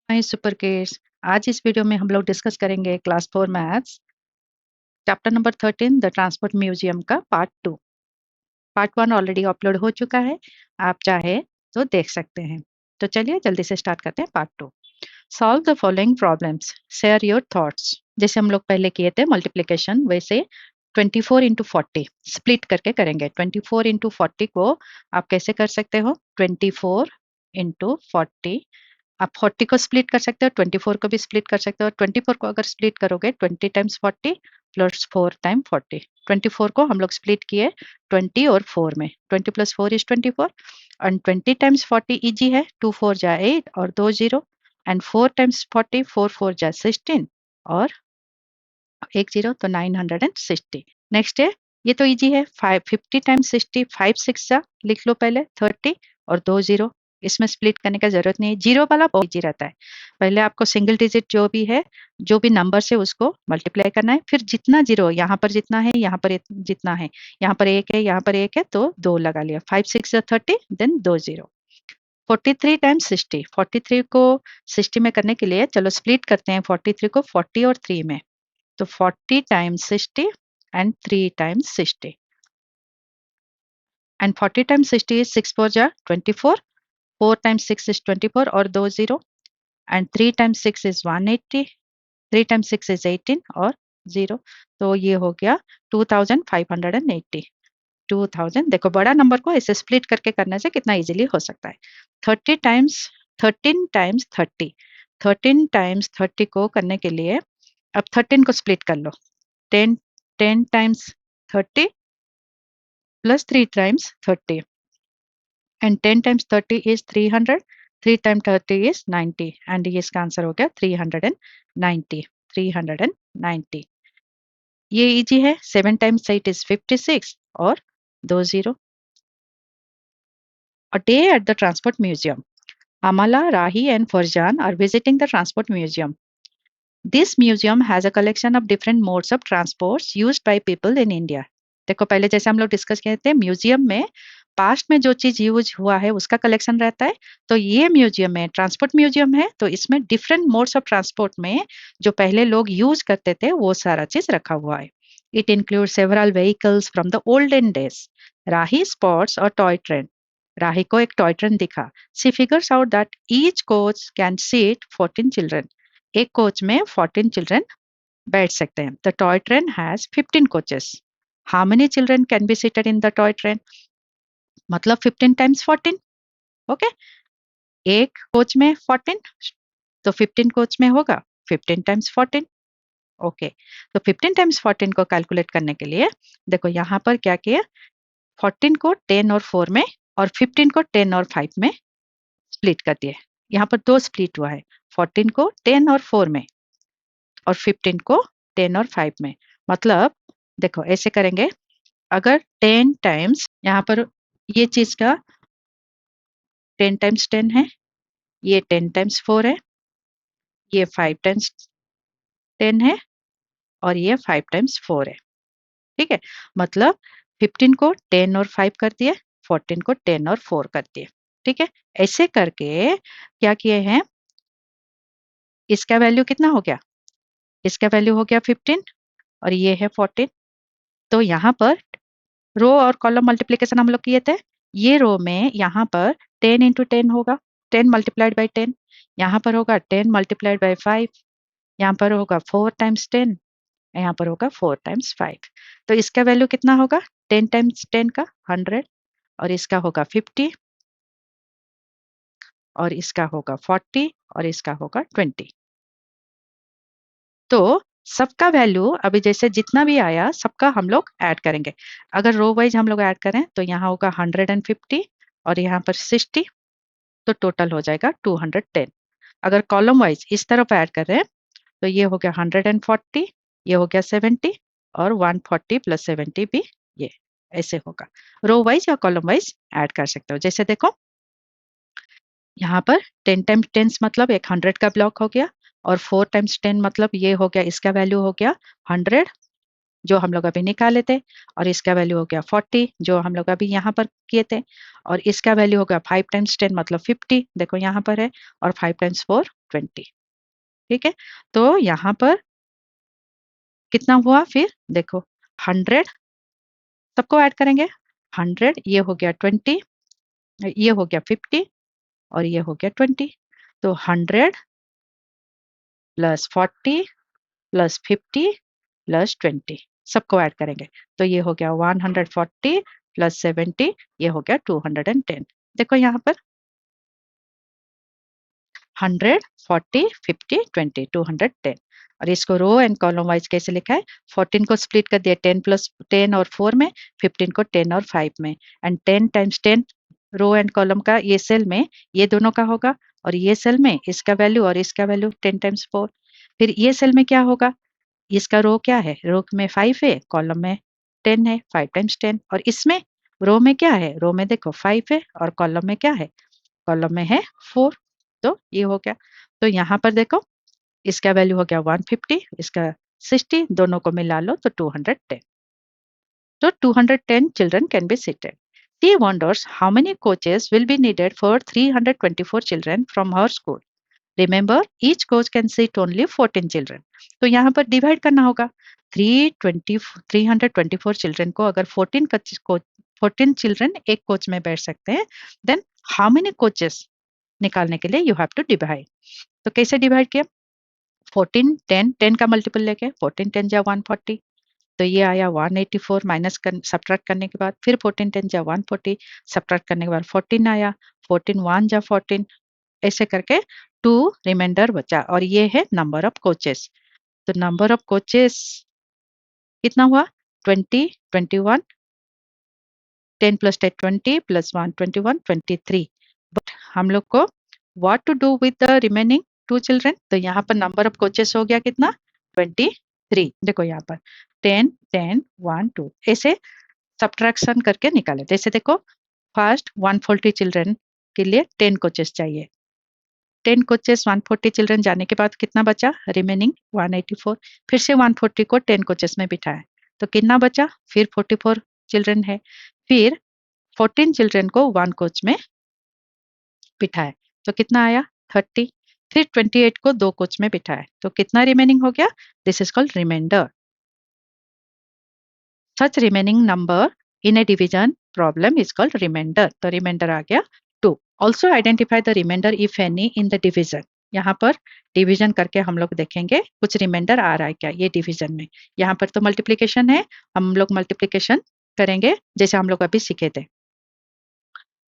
हाय super kids. आज इस video में हम लोग डिस्कस करेंगे class 4 maths chapter number 13 the transport museum का पार्ट 2। पार्ट 1 ऑलरेडी अपलोड हो चुका है, आप चाहे तो देख सकते हैं। तो चलिए जल्दी से स्टार्ट करते हैं part 2। Solve the following problems, share your thoughts. जैसे हम लोग पहले किए थे मल्टीप्लिकेशन, वैसे 24 इंटू 40 स्प्लिट करके करेंगे। 24 इंटू 40 को आप कैसे कर सकते हो? 24 इंटू 40, आप 40 को स्प्लिट कर सकते हो, 24 को भी स्प्लिट कर सकते हो। 24 को अगर स्प्लिट करोगे 20 टाइम्स 40 प्लस 4 टाइम 40। 24 को हम लोग स्प्लिट किए 20 और 4 में। 20 plus 4 is 24 and 20 times 40 easy है, 2 4 जा 8 और 2 0 एंड 4 टाइम्स 40 4 4 जा 16 और 1 0 तो 960। नेक्स्ट है, ये तो इजी है। 50 टाइम्स 60, 5 6 जा लिख लो पहले 30 और 2 0। इसमें स्प्लिट करने का जरूरत नहीं है, जीरो वाला बहुत इजी रहता है। पहले आपको सिंगल डिजिट जो भी है, जो भी नंबर से उसको मल्टीप्लाई करना है, फिर जितना जीरो यहाँ पर जितना है, यहाँ पर जितना है, यहाँ पर एक है, यहाँ पर एक है, तो दो लगा लिया। 5 6 30 देन 2 0। 43 टाइम्स 60, 43 को 60 में करने के लिए चलो स्प्लिट करते हैं 43 को 40 और 3 में। तो 40 times 60 and 3 times 60 and 40 times 60 is 6 4 जा 24, 4 times 6 is 24 और 2 0 and 3 times 6 is 180, 3 times 6 is 18 और 0। तो ये हो गया 2580। 2000, देखो बड़ा नंबर को ऐसे स्प्लिट करके करने से कितना इजीली हो सकता है। 30 टाइम्स 13 टाइम्स 30, 13 टाइम्स 30 को करने के लिए अब 13 को स्प्लिट कर लो। 10 10 times 30 plus 3 times 30 and 10 times 30 is 300, 3 times 30 is 90 and ये इसका आंसर हो गया 390। 390 ये इजी है। 7 times 8 is 56 और 2 0। A day at the transport museum. Amala, Rahi and Farjan are visiting the transport museum. This museum has a collection of different modes of transports used by people in India. देखो पहले जैसे हम लोग discuss किए थे, museum में past में जो चीज यूज हुआ है उसका कलेक्शन रहता है। तो ये म्यूजियम में ट्रांसपोर्ट म्यूजियम है, तो इसमें डिफरेंट मोड्स ऑफ ट्रांसपोर्ट में जो पहले लोग यूज करते थे वो सारा चीज रखा हुआ है। It include several vehicles from the olden days. Rahi spots और टॉय ट्रेन। राही को एक टॉय ट्रेन दिखा। She figures out that each coach can seat 14 children. एक कोच में 14 चिल्ड्रन बैठ सकते हैं। The toy train has 15 coaches. How many children can be seated in the toy train? मतलब 15 टाइम्स 14। ओके, एक कोच में 14 तो 15 कोच में होगा 15 टाइम्स 14। ओके, तो 15 टाइम्स 14 को कैलकुलेट करने के लिए देखो यहाँ पर क्या किया, 14 को 10 और 4 में और 15 को 10 और 5 में स्प्लिट कर दिए। यहाँ पर दो स्प्लिट हुआ है, 14 को 10 और 4 में और 15 को 10 और 5 में। मतलब देखो ऐसे करेंगे, अगर 10 टाइम्स यहाँ पर ये चीज का 10 टाइम्स 10 है, ये 10 टाइम्स 4 है, ये 5 टाइम्स 10 है और ये 5 टाइम्स 4 है। ठीक है, मतलब 15 को 10 और 5 कर दिए, 14 को 10 और 4 कर दिए। ठीक है, ऐसे करके क्या किए हैं, इसका वैल्यू कितना हो गया, इसका वैल्यू हो गया 15 और ये है 14। तो यहाँ पर रो और कॉलम मल्टीप्लिकेशन हम लोग किए थे, ये रो में यहाँ पर 10 इंटू 10 होगा, 10 मल्टीप्लाइड बाई 10। यहाँ पर होगा 10 मल्टीप्लाइड बाई 5, यहाँ पर होगा 4 टाइम्स 10, यहाँ पर होगा 4 टाइम्स 5। तो इसका वैल्यू कितना होगा, 10 टाइम्स 10 का 100 और इसका होगा 50 और इसका होगा 40 और इसका होगा 20। तो सबका वैल्यू अभी जैसे जितना भी आया सबका हम लोग ऐड करेंगे। अगर रो वाइज हम लोग ऐड करें तो यहाँ होगा 150 और यहाँ पर 60, तो टोटल हो जाएगा 210। अगर कॉलम वाइज इस तरफ ऐड कर रहे हैं तो ये हो गया 140, ये हो गया 70 और 140 प्लस 70 भी ये ऐसे होगा। रो वाइज या कॉलम वाइज ऐड कर सकते हो। जैसे देखो यहाँ पर 10 टाइम्स 10 मतलब एक 100 का ब्लॉक हो गया और 4 टाइम्स 10 मतलब ये हो गया, इसका वैल्यू हो गया 100, जो हम लोग अभी निकाले थे, और इसका वैल्यू हो गया 40 जो हम लोग अभी यहाँ पर किए थे, और इसका वैल्यू हो गया 5 टाइम्स 10 मतलब 50, देखो यहाँ पर है, और 5 टाइम्स 4 20। ठीक है, तो यहाँ पर कितना हुआ फिर देखो, 100 सबको ऐड करेंगे, 100 ये हो गया 20, ये हो गया 50, और ये हो गया 20। तो 100 प्लस 40 प्लस 50 प्लस 20 सबको ऐड करेंगे, तो ये हो गया 140 प्लस 70, ये हो गया 210। देखो यहाँ पर 100 40 50 20 210, और इसको रो एंड कॉलम वाइज कैसे लिखा है, 14 को स्प्लिट कर दिया 10 प्लस 10 और 4 में, 15 को 10 और 5 में, and 10 times 10 row and column का ये सेल में ये दोनों का होगा, और ये सेल में इसका वैल्यू और इसका वैल्यू 10 टाइम्स 4। फिर ये सेल में क्या होगा, इसका रो क्या है, रो में 5 है, कॉलम में 10 है, 5 टाइम्स 10, और इसमें रो में क्या है, रो में देखो 5 है, और कॉलम में क्या है, कॉलम में है 4। तो ये हो गया, तो यहाँ पर देखो इसका वैल्यू हो गया 150, इसका 60, दोनों को मिला लो तो 210। So 210 children can be seated. She wonders how many coaches will be needed for 324 children from her school. Remember, each coach can seat only 14 children. तो यहाँ पर डिवाइड करना होगा, 324 चिल्ड्रन को अगर 14 चिल्ड्रन एक कोच में बैठ सकते हैं, देन हाउ मेनी कोचेस निकालने के लिए यू हैव टू डिवाइड। तो कैसे डिवाइड किया, 14 10 10 का मल्टीपल लेके 14 10 जा 140, तो ये आया 184 माइनस सब्ट्रैक्ट करने के बाद, फिर 14 10 जा 140, सब्ट्रैक्ट करने के बाद 14 आया, 14 1 जा 14, ऐसे करके 2 रिमाइंडर बचा, और ये है नंबर ऑफ कोचेस। तो नंबर ऑफ कोचेस कितना हुआ, 20 21, 10 प्लस 10 20 प्लस 1 21 23। बट हम लोग को what to do with the remaining 2 children, तो यहाँ पर नंबर ऑफ कोचेस हो गया कितना, 23। देखो यहाँ पर 10 10 1 2 ऐसे सब्ट्रैक्शन करके निकाले, जैसे देखो फर्स्ट 140 चिल्ड्रन के लिए 10 कोचेस चाहिए, 10 कोचेस 140 चिल्ड्रन जाने के बाद कितना बचा, रिमेनिंग 184, फिर से 140 को 10 कोचेस में बिठाया, तो कितना बचा, फिर 44 चिल्ड्रन है, फिर 14 चिल्ड्रन को 1 कोच में बिठाया, तो कितना आया 30, फिर 28 को 2 कोच में बिठाया, तो कितना रिमेनिंग हो गया, this is called remainder. Such remaining number in a division problem is called remainder, तो रिमाइंडर आ गया 2। Also identify the remainder if any in the division, यहाँ पर डिवीजन करके हम लोग देखेंगे कुछ रिमाइंडर आ रहा है क्या ये डिवीजन में। यहाँ पर तो मल्टीप्लीकेशन है, हम लोग मल्टीप्लीकेशन करेंगे जैसे हम लोग अभी सीखे थे।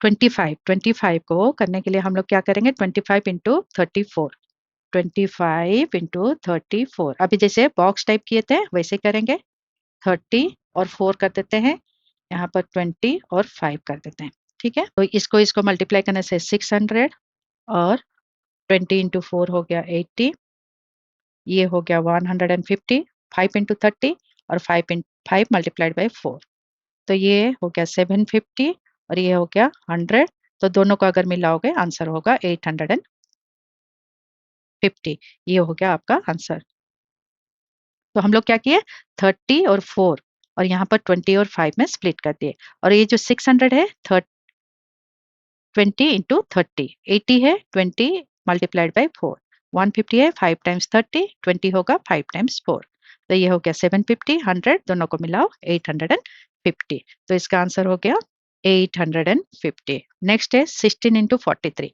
25 को करने के लिए हम लोग क्या करेंगे, 25 इंटू 34, 25 इंटू 34, अभी जैसे बॉक्स टाइप किए थे वैसे करेंगे, 30 और 4 कर देते हैं, यहाँ पर 20 और 5 कर देते हैं। ठीक है, तो इसको इसको मल्टीप्लाई करने से 600, और 20 इंटू 4 हो गया 80, ये हो गया 150, 5 इंटू 30, और 5 मल्टीप्लाइड बाई 4, तो ये हो गया 750, और ये हो गया 100, तो दोनों को अगर मिलाओगे आंसर होगा 850, ये हो गया आपका आंसर। तो हम लोग क्या किए, 30 और 4 और यहाँ पर 20 और 5 में स्प्लिट कर दिए, और ये जो 600 है 20 इंटू 30, 80 है 20 मल्टीप्लाइड बाई 4, 150 है 5 टाइम्स 30, 20 होगा 5 टाइम्स 4, तो ये हो गया 750, 100 दोनों को मिलाओ 850, तो इसका आंसर हो गया 850। नेक्स्ट है 16 इंटू 43,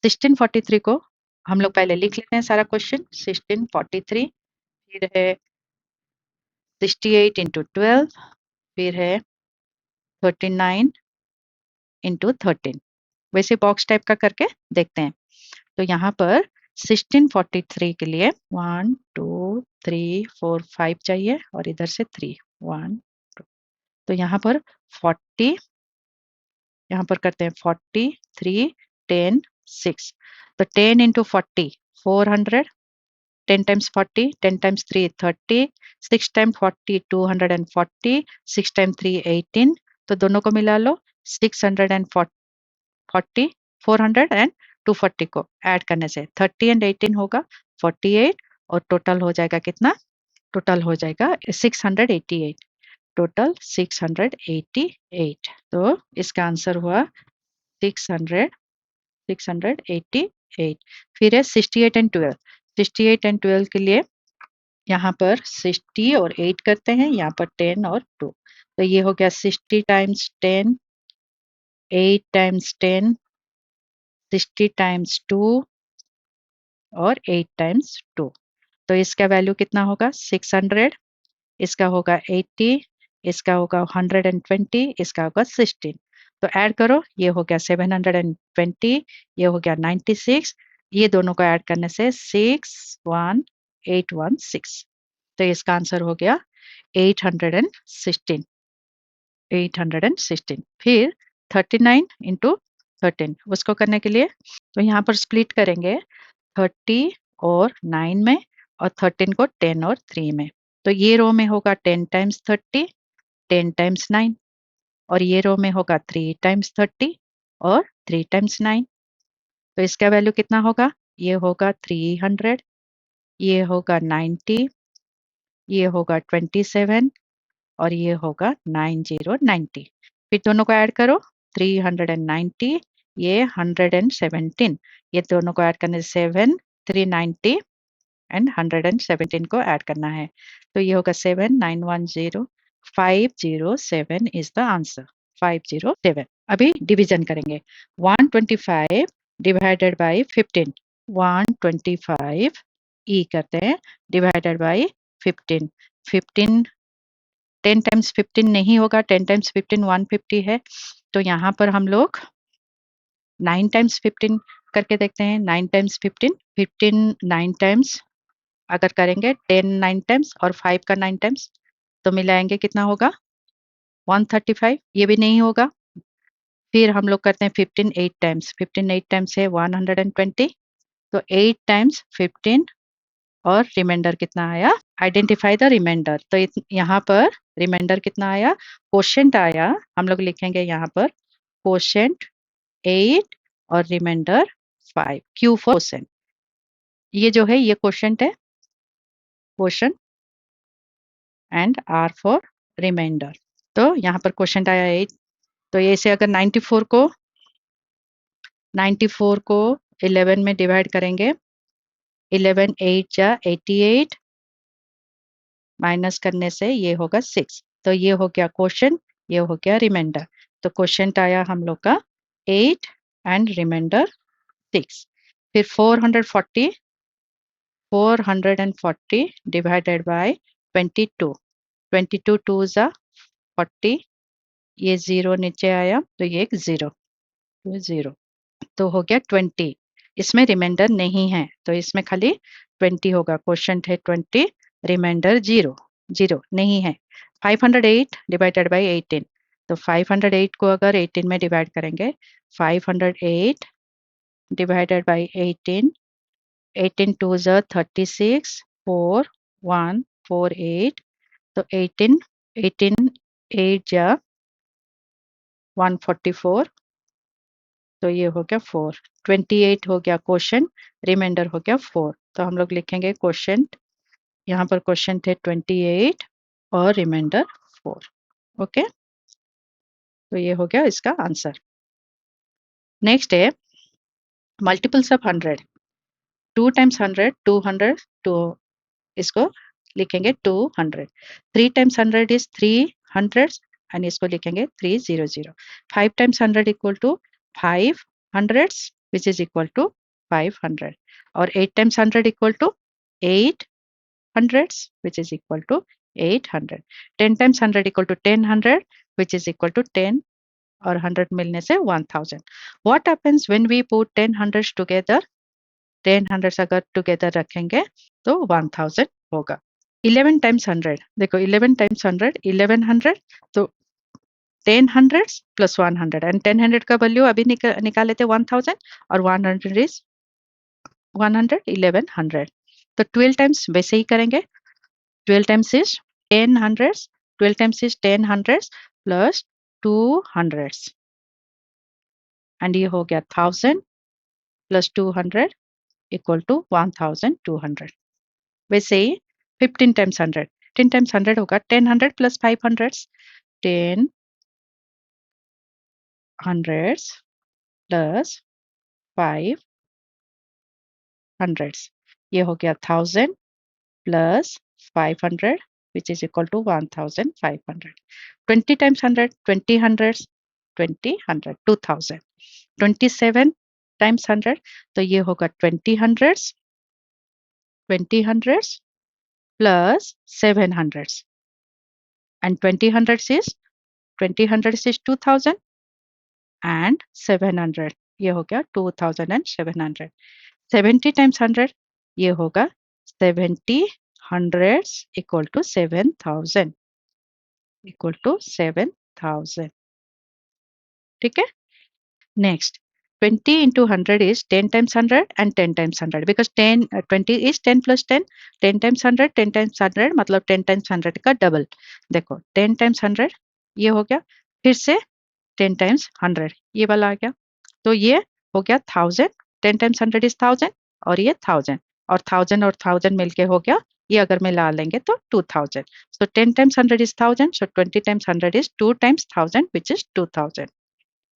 1643 को हम लोग पहले लिख लेते हैं सारा क्वेश्चन, 1643, फिर है 68 इंटू 12, फिर है 39 इंटू 13, वैसे बॉक्स टाइप का करके देखते हैं। तो यहाँ पर 1643 के लिए 1 2 3 4 5 चाहिए, और इधर से 3 1 2, तो यहाँ पर 40, यहाँ पर करते हैं 40 3 10 6, तो 10 into 40 400, 10 times 40, 10 times 3 30, 6 time 40 240, 6 time 3 18, तो दोनों को मिला लो 640, 400 एंड 240 को ऐड करने से 30 एंड 18 होगा 48, और टोटल हो जाएगा कितना टोटल हो जाएगा 688, टोटल 688। तो इसका आंसर हुआ 600 688। फिर है 68 एंड 12। 68 एंड 12 के लिए यहाँ पर 60 और 8 करते हैं, यहाँ पर 10 और 2। तो ये हो गया 60 टाइम्स 10, 8 टाइम्स 10, 60 टाइम्स 2 और 8 टाइम्स 2। तो इसका वैल्यू कितना होगा? 600, इसका होगा 80, इसका होगा 120, इसका होगा 16। तो ऐड करो, ये हो गया 720, ये हो गया 96, ये दोनों को ऐड करने से 61816। तो इसका आंसर हो गया 816। 816। फिर 39 इंटू 13, उसको करने के लिए तो यहाँ पर स्प्लिट करेंगे 30 और 9 में, और 13 को 10 और 3 में। तो ये रो में होगा 10 टाइम्स 30, 10 टाइम्स 9, और ये रो में होगा 3 टाइम्स 30 और 3 टाइम्स 9। तो इसका वैल्यू कितना होगा? ये होगा 300, ये होगा 90, ये होगा 27, और ये होगा 9090। फिर दोनों को ऐड करो, 390, ये 117, ये दोनों को ऐड करने से 7, 390 एंड 117 को ऐड करना है। तो ये होगा 7910, 507 इज द आंसर, 507। अभी डिवीजन करेंगे, 125 डिवाइडेड बाई 15, 125 ई करते हैं डिवाइडेड बाई 15। 15 10 टाइम्स 15 नहीं होगा, 10 टाइम्स 15 150 है। तो यहाँ पर हम लोग 9 टाइम्स 15 करके देखते हैं। 9 टाइम्स 15, 15 9 टाइम्स अगर करेंगे, 10 9 टाइम्स और 5 का 9 टाइम्स, तो मिलाएंगे कितना होगा? 135। ये भी नहीं होगा। फिर हम लोग करते हैं 15 8 टाइम्स, 15 8 टाइम्स है 120। तो 8 टाइम्स 15 और रिमाइंडर कितना आया? Identify the remainder. तो यहाँ पर रिमाइंडर कितना आया? क्वोशिएंट आया, हम लोग लिखेंगे यहाँ पर क्वोशिएंट 8 और रिमाइंडर 5, क्यू फॉर क्वोशिएंट। ये जो है ये क्वोशिएंट है, quotient, and R for remainder. तो यहाँ पर क्वोशिएंट आया 8। तो ये से अगर 94 को 11 में डिवाइड करेंगे, 11 8 जा 88, माइनस करने से ये होगा 6। तो ये हो गया क्वोशिएंट, ये हो गया रिमाइंडर। तो क्वोशिएंट आया हम लोग का 8 एंड रिमाइंडर 6। फिर 440 डिवाइडेड बाय 22, 22 2 जा 40, ये 0 नीचे आया तो ये एक 0, तो 0। तो हो गया 20। इसमें रिमाइंडर नहीं है, तो इसमें खाली 20 होगा। क्वोशिएंट है 20, रिमाइंडर 0, 0 नहीं है। 508 डिवाइडेड बाई 18, तो 508 को अगर 18 में डिवाइड करेंगे, 508 डिवाइडेड बाई 18, 18 2 ज़ा 36, 4 1 4 8, तो 18 18 8 जा 144, तो ये हो गया 4। 28 हो गया क्वोशिएंट, रिमाइंडर हो गया 4। तो हम लोग लिखेंगे क्वोशिएंट, यहाँ पर क्वोशिएंट है 28 और रिमाइंडर 4। ओके, तो ये हो गया इसका आंसर। नेक्स्ट है मल्टीपल्स ऑफ 100। 2 टाइम्स 100 200, तो इसको लिखेंगे 200। 3 टाइम्स 100 इज 300, एंड इसको लिखेंगे 300। 5 times 100 equal to 5 hundreds, which is equal to 500। और 8 times 100 equal to 8 hundreds, which is equal to 800। 10 times 100 equal to 10 which is equal to 10, और 100 मिलने से 1000। What happens when we put 10 hundreds together? 10 hundreds अगर together रखेंगे तो 1000 होगा। 11 times 100, देखो 11 times 100 1100, तो 10 हंड्रेड्स प्लस 100, एंड 10 हंड्रेड का वैल्यू अभी निकाल लेते 1000, और 100 इज 100, 1100। तो 12 टाइम्स वैसे ही करेंगे, 12 times is 10 hundreds, 12 times is 10 hundreds plus 2 hundreds, and ये हो गया 1000 प्लस 200 इक्वल टू 1200। वैसे ही 15 टाइम्स 100, 10 टाइम्स 100 होगा 10 100 plus 5 hundreds, 10 hundreds plus 5 hundreds, ये हो गया 1000 plus 500 which is equal to 1500. 20 times 100, 20 hundreds, 20 100, 2000. 27 times 100, तो ये होगा 20 hundreds, 20 hundreds plus 7 hundreds, and 20 hundreds is 2000 and 700, ये हो गया 2700. 70 times 100, ये होगा 70 hundreds equal to 7000, equal to 7000. ठीक है. Next, 20 into 100 is 10 times 100 and 10 times 100, because 20 is 10 plus 10, 10 times 100, 10 times 100 मतलब 10 times 100 का डबल. देखो 10 times 100 ये हो गया, फिर से 10 times 100 ये वाला आ गया, तो ये हो गया 1000. 10 times 100 is 1000 और ये 1000 और 1000 मिलके हो गया, ये अगर मिला लेंगे तो 2000. So 10 times 100 is 1000, so 20 times 100 is 2 times 1000 which is 2000.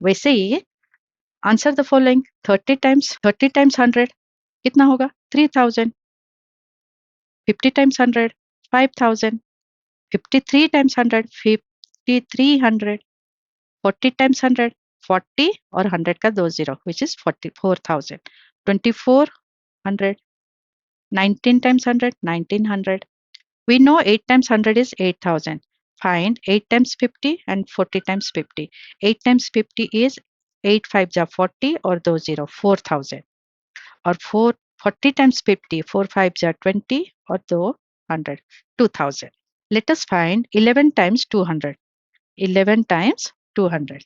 वैसे ही आंसर द फॉलोइंग. 30 टाइम्स 100 कितना होगा 3000. 50 टाइम्स 100 5000. 53 टाइम्स 100 5300. 40 टाइम्स 100 40 और 100 का 2 zero which is 4000. 2400. 19 times 100 1900. We know 8 times 100 is 8000. Find 8 times 50 and 40 times 50. 8 times 50 is 8 5 जा 40 और 2 0 4000. और 40 times 50 4 5 जा 20 और 200 2000. Let us find 11 times 200. 11 times 200.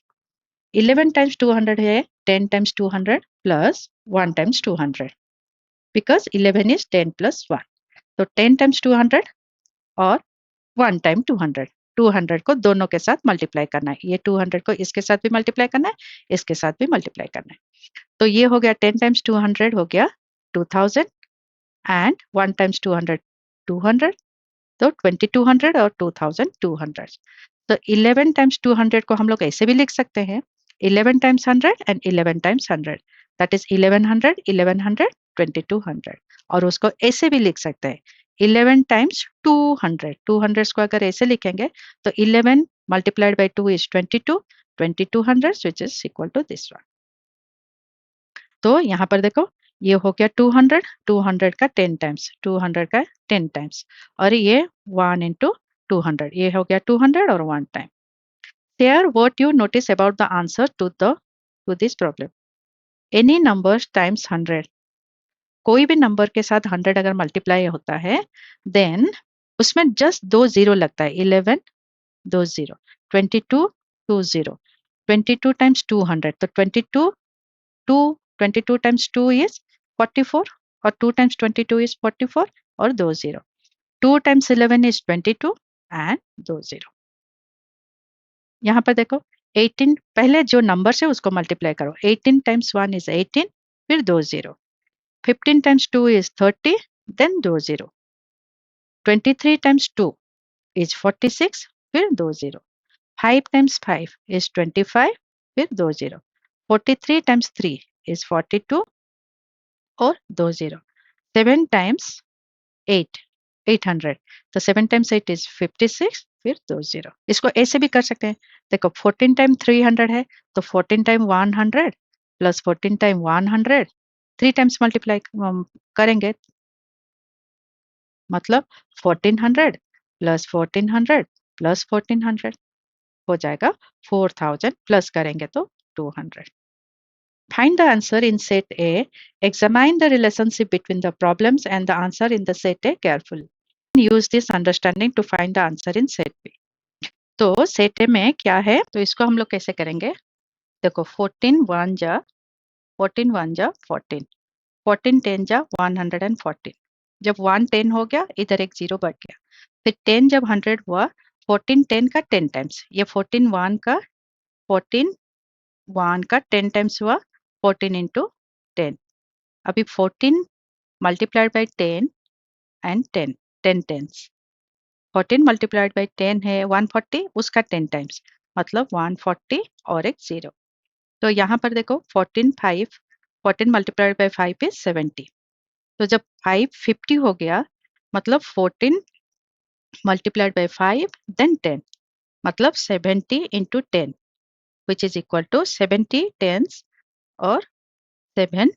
11 times 200 है 10 times 200 plus 1 times 200, because 11 is 10 plus 1. तो 10 times 200 और 1 time 200. 200 को दोनों के साथ मल्टीप्लाई करना है, ये 200 को इसके साथ भी मल्टीप्लाई करना है, इसके साथ भी मल्टीप्लाई करना है. तो ये हो गया 10 times 200 हो गया 2000 and 1 times 200 200, तो 2200 और 2200. तो 11 times 200 को हम लोग ऐसे भी लिख सकते हैं 11 times 100 and 11 times 100, that is 1100 1100 2200. और उसको ऐसे भी लिख सकते हैं 11 times 200. 200 को अगर ऐसे लिखेंगे तो 11 multiplied by 2 is 22, 2200 which is equal to this one. तो यहाँ पर देखो ये हो गया 200, 200 का 10 टाइम्स 200 का 10 टाइम्स और ये 1 into 200, ये हो गया 200 और 1 time. Share what you notice about the answer to this problem. Any numbers times 100, कोई भी नंबर के साथ 100 अगर मल्टीप्लाई होता है देन उसमें जस्ट 2 जीरो लगता है. 11 2 जीरो, 22 2 जीरो, 22 टाइम्स 200, तो 22 times 2 is 44 और 2 times 22 is 44 और 2 0. 2 times 11 is 22 and 2 0. यहाँ पर देखो 18 पहले जो नंबर से उसको मल्टीप्लाई करो. 18 times 1 is 18 फिर 2 0. 15 times 2 is 30 then 2 0. 23 times 2 is 46 फिर 2 0. 5 times 5 is 25 फिर 2 0. 43 times 3 is 42 और 2 0. 7 times 8 800, तो 7 times 8 is 56 फिर 2 0. इसको ऐसे भी कर सकते हैं. देखो 14 टाइम 300 है तो 14 time 100 plus 14 time 100 3 times multiply करेंगे मतलब 1400 प्लस 1400 प्लस 1400 हो जाएगा 4000 प्लस करेंगे तो 200. Find the answer in set A. Examine the relationship between the problems and the answer in the set A carefully. Use this understanding to find the answer in set B. तो set A में क्या है तो इसको हम लोग कैसे करेंगे. देखो 14 1 जा 14 1 जा 14, 14 10 जा 114. जब 1 10 हो गया इधर एक जीरो बढ़ गया. फिर 10 जब 100 हुआ 14 10 का 10 टाइम्स, ये 14 1 का 14 1 का 10 टाइम्स हुआ 14 into 10. अभी 14 multiplied by 10 and 10 10 tense. 14 multiplied by 10 है 140, उसका 10 टाइम्स मतलब 140 और एक 0। तो यहाँ पर देखो 14 मल्टीप्लाइड बाई 5 इज 70। तो जब 5 50 हो गया मतलब 14 मल्टीप्लाइड बाई 5 देन 10 मतलब 70 into 10 which is equal to 70 tens और 7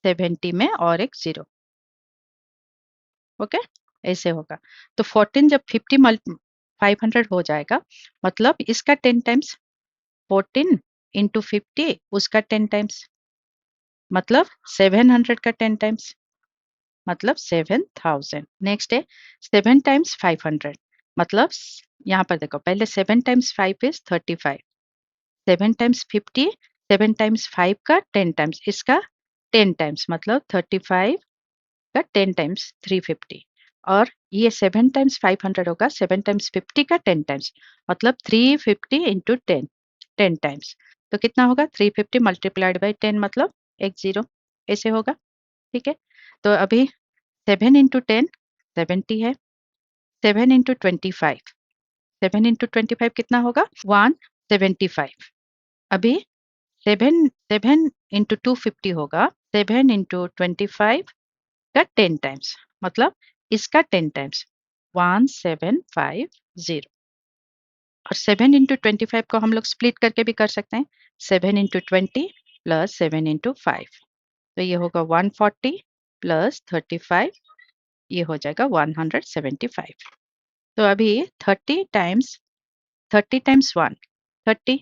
70 में और एक 0। ओके, ऐसे होगा। तो 14 जब 500 हो जाएगा मतलब इसका 10 टाइम्स 14 इंटू 50 उसका 10 टाइम्स मतलब 700 का 10 टाइम्स मतलब 7000। नेक्स्ट है 7 टाइम्स 500 मतलब यहाँ पर देखो पहले 7 टाइम्स 5 इज 35, 7 टाइम्स 50, 7 टाइम्स 5 का 10 टाइम्स इसका 10 टाइम्स मतलब 35 का 10 टाइम्स 350 और ये 7 टाइम्स 500 होगा 7 टाइम्स 50 का 10 टाइम्स मतलब 350 इंटू 10 10 टाइम्स। तो कितना होगा 350 मल्टीप्लाइड बाई 10 मतलब एक 0 ऐसे होगा। ठीक है, तो अभी 7 इंटू 10 70 है, 7 इंटू 25 7 इंटू 25 कितना होगा 175। अभी 7 7 इंटू 250 होगा 7 इंटू 25 का 10 टाइम्स मतलब इसका 10 टाइम्स 1750। और 7 इंटू 25 को हम लोग स्प्लिट करके भी कर सकते हैं, 7 इंटू 20 प्लस 7 इंटू 5 तो ये होगा 140 प्लस 35 ये हो जाएगा 175। तो अभी 30 टाइम्स 1 30,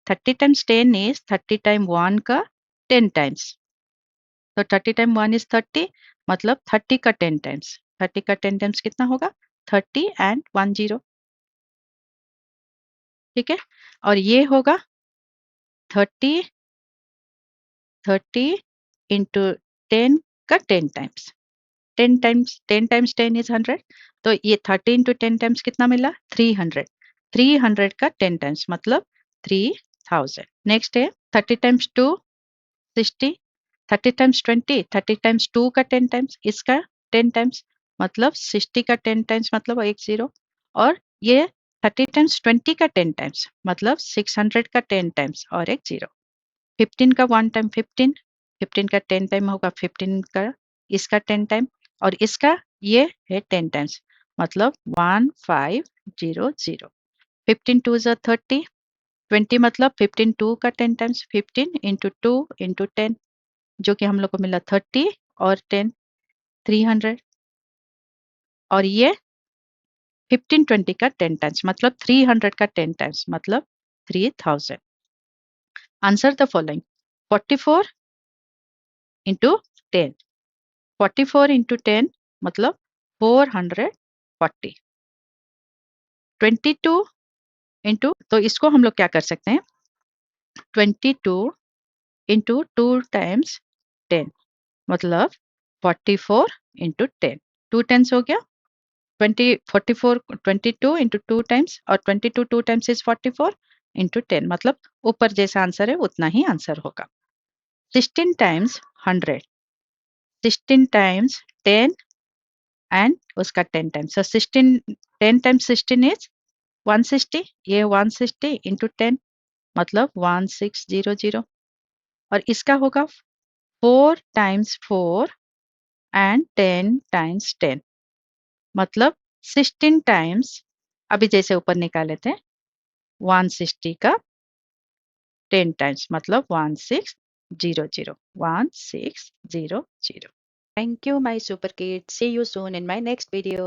30 टाइम्स 10 इज 30 टाइम 1 का 10 टाइम्स तो 30 टाइम 1 इज 30 मतलब 30 का 10 टाइम्स 30 का 10 टाइम्स कितना होगा 30 एंड 10। ठीक है, और ये होगा 30 30 इंटू 10 का 10 टाइम्स 10 इज 100 तो ये 30 इंटू 10 टाइम्स कितना मिला 300, 300 का 10 टाइम्स मतलब 3000। नेक्स्ट है 30 टाइम्स 2 60, 30 टाइम्स 20 30 टाइम्स 2 का 10 टाइम्स इसका 10 टाइम्स मतलब 60 का 10 टाइम्स मतलब एक 0 और ये 30 टाइम्स 20 का 10 टाइम्स मतलब 600 का 10 टाइम्स और एक 0। 15 का 1 टाइम 15, 15 का 10 टाइम होगा 15 का इसका 10 टाइम और इसका ये है 10 टाइम्स मतलब 1500। 15 टू ज़ा 30, 20 मतलब 15 2 का 10 टाइम्स 15 इंटू 2 इंटू 10 जो कि हम लोग को मिला 30 और 10 300 और ये 15 20 का 10 टाइम्स मतलब 300 का 10 टाइम्स मतलब 3000। Answer the following 44 into 10, 44 into 10 मतलब 440, 22 इंटू तो इसको हम लोग क्या कर सकते हैं 22 इंटू 2 टाइम्स 10 मतलब 44 इंटू 10 2 टेंस हो गया 20 44 22 इंटू 2 टाइम्स और 22 2 टाइम्स इज 44 इंटू 10 मतलब ऊपर जैसा आंसर है उतना ही आंसर होगा। 16 टाइम्स 100, 16 टाइम्स 10 एंड उसका 10 टाइम्स सो 16 10 टाइम्स 16 इज 160 ये 160 इंटू 10 मतलब 1600 और इसका होगा 4 टाइम्स 4 एंड 10 टाइम्स 10 मतलब 16 टाइम्स अभी जैसे ऊपर निकाले थे 160 का 10 टाइम्स मतलब 1600 1600। Thank you, my super kids. See you soon in my next video.